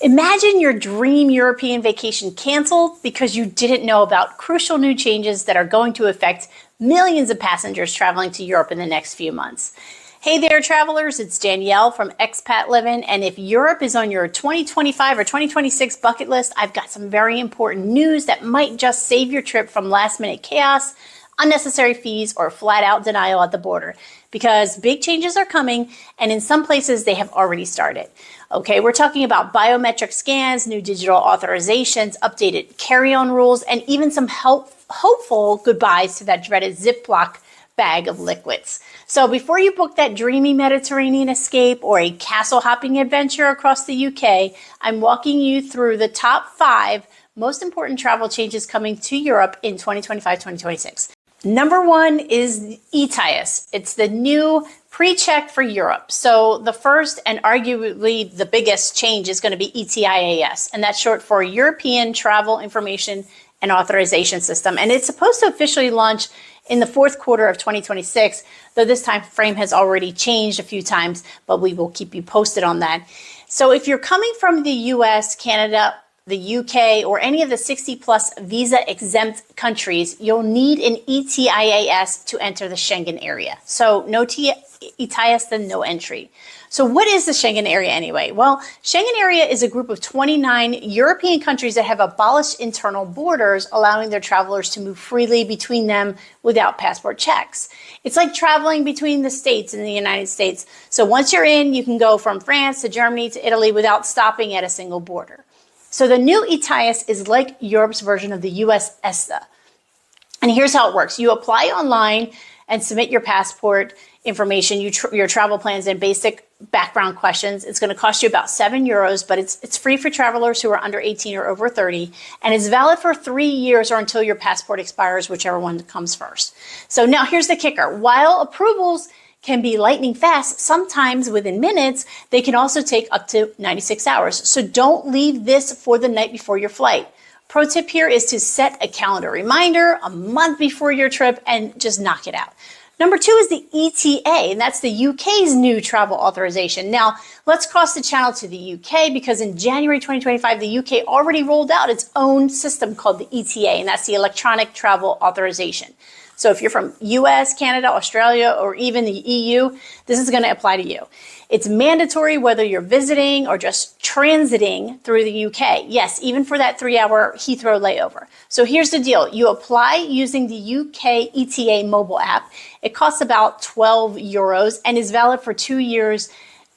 Imagine your dream European vacation canceled because you didn't know about crucial new changes that are going to affect millions of passengers traveling to Europe in the next few months. Hey there, travelers. It's Danielle from Expat Livin, and if Europe is on your 2025 or 2026 bucket list, I've got some very important news that might just save your trip from last-minute chaos, unnecessary fees, or flat-out denial at the border. Because big changes are coming, and in some places they have already started. Okay, we're talking about biometric scans, new digital authorizations, updated carry-on rules, and even some hopeful goodbyes to that dreaded Ziploc bag of liquids. So before you book that dreamy Mediterranean escape or a castle-hopping adventure across the UK, I'm walking you through the top 5 most important travel changes coming to Europe in 2025-2026. Number 1 is ETIAS. It's the new pre-check for Europe. So the first and arguably the biggest change is going to be ETIAS, and that's short for European Travel Information and Authorization System. And it's supposed to officially launch in the fourth quarter of 2026, though this time frame has already changed a few times, but we will keep you posted on that. So if you're coming from the US, Canada, the UK, or any of the 60 plus visa-exempt countries, you'll need an ETIAS to enter the Schengen area. So no ETIAS, then no entry. So what is the Schengen area anyway? Well, Schengen area is a group of 29 European countries that have abolished internal borders, allowing their travelers to move freely between them without passport checks. It's like traveling between the states in the United States. So once you're in, you can go from France to Germany to Italy without stopping at a single border. So the new ETIAS is like Europe's version of the US ESTA. And here's how it works. You apply online and submit your passport information, your travel plans, and basic background questions. It's going to cost you about €7, but it's free for travelers who are under 18 or over 30, and it's valid for 3 years or until your passport expires, whichever one comes first. So now here's the kicker. While approvals can be lightning fast, sometimes within minutes, they can also take up to 96 hours. So don't leave this for the night before your flight. Pro tip here is to set a calendar reminder a month before your trip and just knock it out. Number 2 is the ETA, and that's the UK's new travel authorization. Now, let's cross the channel to the UK because in January 2025, the UK already rolled out its own system called the ETA, and that's the Electronic Travel Authorization. So if you're from US, Canada, Australia, or even the EU, this is going to apply to you. It's mandatory whether you're visiting or just transiting through the UK. Yes, even for that 3-hour Heathrow layover. So here's the deal. You apply using the UK ETA mobile app. It costs about €12 and is valid for 2 years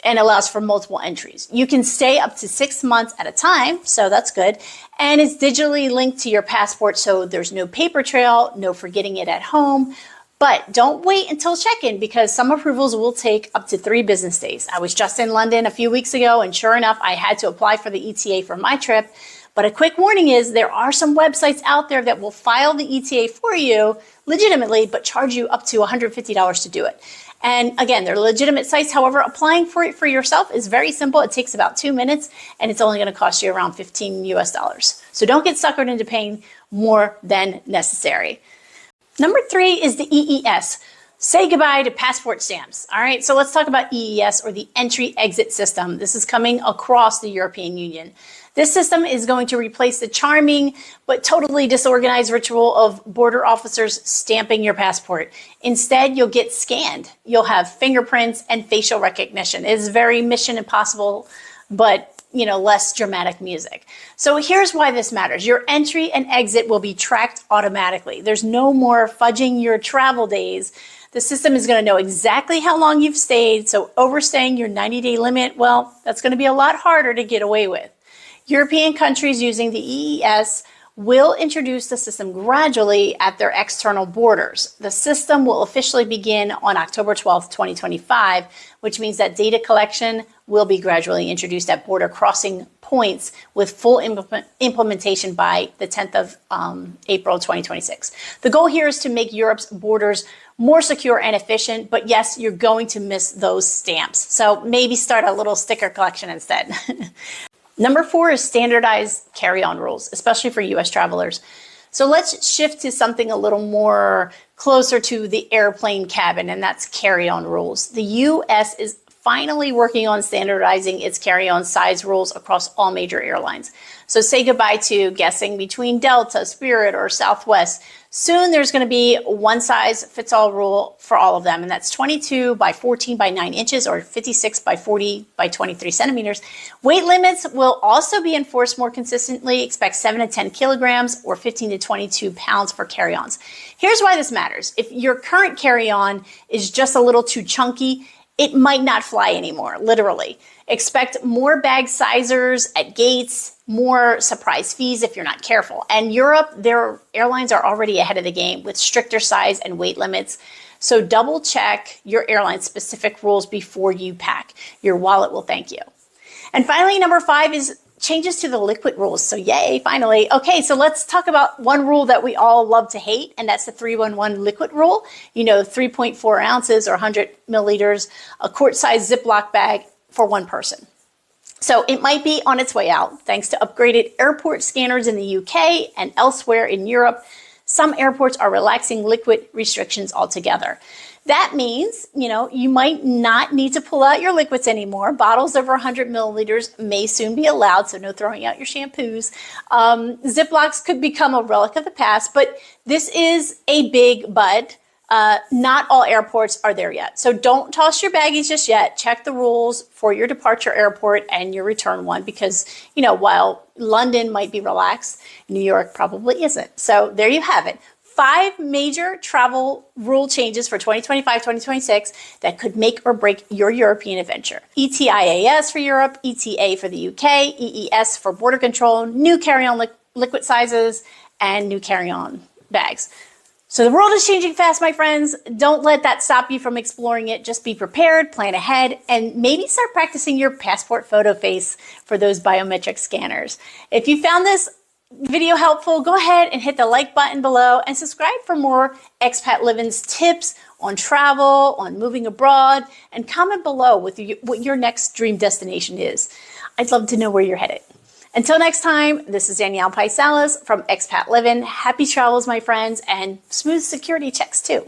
and allows for multiple entries. You can stay up to 6 months at a time, so that's good. And it's digitally linked to your passport, so there's no paper trail, no forgetting it at home. But don't wait until check-in because some approvals will take up to 3 business days. I was just in London a few weeks ago, and sure enough, I had to apply for the ETA for my trip. But a quick warning is there are some websites out there that will file the ETA for you legitimately, but charge you up to $150 to do it. And again, they're legitimate sites. However, applying for it for yourself is very simple. It takes about 2 minutes, and it's only going to cost you around $15. So don't get suckered into paying more than necessary. Number 3 is the EES. Say goodbye to passport stamps. All right, so let's talk about EES, or the entry-exit system. This is coming across the European Union. This system is going to replace the charming but totally disorganized ritual of border officers stamping your passport. Instead, you'll get scanned. You'll have fingerprints and facial recognition. It is very Mission Impossible, but less dramatic music. So here's why this matters. Your entry and exit will be tracked automatically. There's no more fudging your travel days. The system is going to know exactly how long you've stayed, so overstaying your 90-day limit, well, that's going to be a lot harder to get away with. European countries using the EES will introduce the system gradually at their external borders. The system will officially begin on October 12th, 2025, which means that data collection will be gradually introduced at border crossing points with full implementation by the 10th of April 2026. The goal here is to make Europe's borders more secure and efficient, but yes, you're going to miss those stamps. So maybe start a little sticker collection instead. Number 4 is standardized carry-on rules, especially for US travelers. So let's shift to something a little more closer to the airplane cabin, and that's carry-on rules. The US is finally working on standardizing its carry-on size rules across all major airlines. So say goodbye to guessing between Delta, Spirit, or Southwest. Soon there's going to be one size fits all rule for all of them, and that's 22 by 14 by 9 inches or 56 by 40 by 23 centimeters. Weight limits will also be enforced more consistently. Expect 7 to 10 kilograms or 15 to 22 pounds for carry-ons. Here's why this matters. If your current carry-on is just a little too chunky, it might not fly anymore, literally. Expect more bag sizers at gates, more surprise fees if you're not careful. And Europe, their airlines are already ahead of the game with stricter size and weight limits. So double check your airline specific rules before you pack. Your wallet will thank you. And finally, number 5 is changes to the liquid rules. So yay, finally. Okay, so let's talk about one rule that we all love to hate, and that's the 311 liquid rule. 3.4 ounces or 100 milliliters, a quart-sized Ziploc bag for one person. So it might be on its way out thanks to upgraded airport scanners in the UK and elsewhere in Europe. Some airports are relaxing liquid restrictions altogether. That means, you might not need to pull out your liquids anymore. Bottles over 100 milliliters may soon be allowed, so no throwing out your shampoos. Ziplocs could become a relic of the past, but this is a big but. Not all airports are there yet. So don't toss your baggage just yet. Check the rules for your departure airport and your return one because, while London might be relaxed, New York probably isn't. So there you have it. 5 major travel rule changes for 2025-2026 that could make or break your European adventure. ETIAS for Europe, ETA for the UK, EES for border control, new carry-on liquid sizes, and new carry-on bags. So the world is changing fast, my friends. Don't let that stop you from exploring it. Just be prepared, plan ahead, and maybe start practicing your passport photo face for those biometric scanners. If you found this video helpful, go ahead and hit the like button below and subscribe for more Expat Livin's tips on travel, on moving abroad, and comment below with what your next dream destination is. I'd love to know where you're headed. Until next time, this is Danielle Paisalis from Expat Livin. Happy travels, my friends, and smooth security checks too.